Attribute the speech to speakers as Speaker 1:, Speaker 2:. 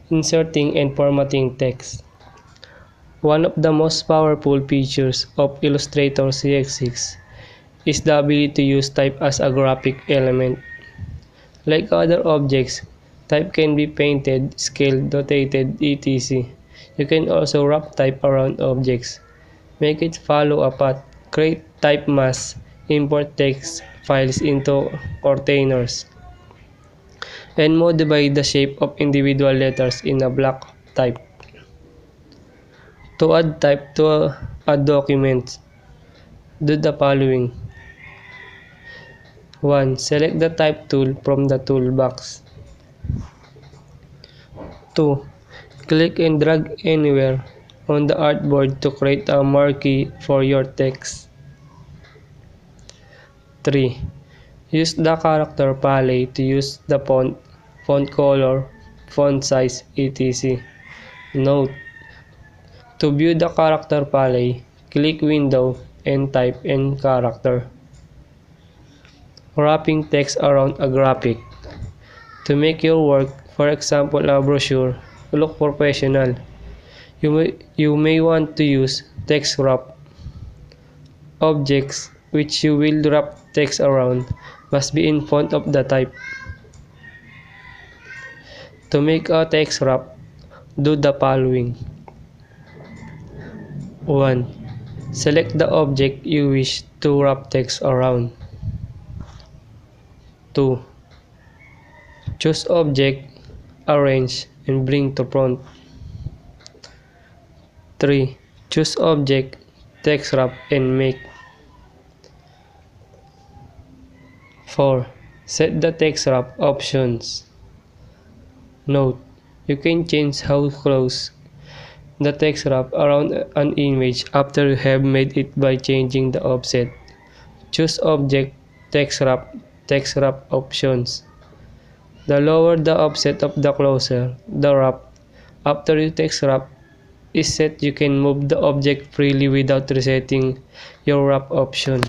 Speaker 1: inserting and formatting text. One of the most powerful features of Illustrator CX6 is the ability to use type as a graphic element. Like other objects, type can be painted, scaled, rotated, etc. You can also wrap type around objects, make it follow a path, create type masks, import text files into containers, and modify the shape of individual letters in a block of type. To add type to a document, do the following. 1. Select the type tool from the toolbox. 2. Click and drag anywhere on the artboard to create a marquee for your text. 3. Use the character palette to use the font color, font size, etc. Note: to view the character palette, click Window and type in character. Wrapping text around a graphic. To make your work, for example a brochure, look professional, you may want to use text wrap. Objects which you will wrap text around must be in front of the type. To make a text wrap, do the following. 1. Select the object you wish to wrap text around. 2. Choose object, arrange, and bring to front. 3. Choose object, text wrap, and make. 4. Set the text wrap options. Note: you can change how close the text wrap around an image after you have made it by changing the offset. Choose object, text wrap options. The lower the offset of the closer the wrap after your text wrap is set, you can move the object freely without resetting your wrap option.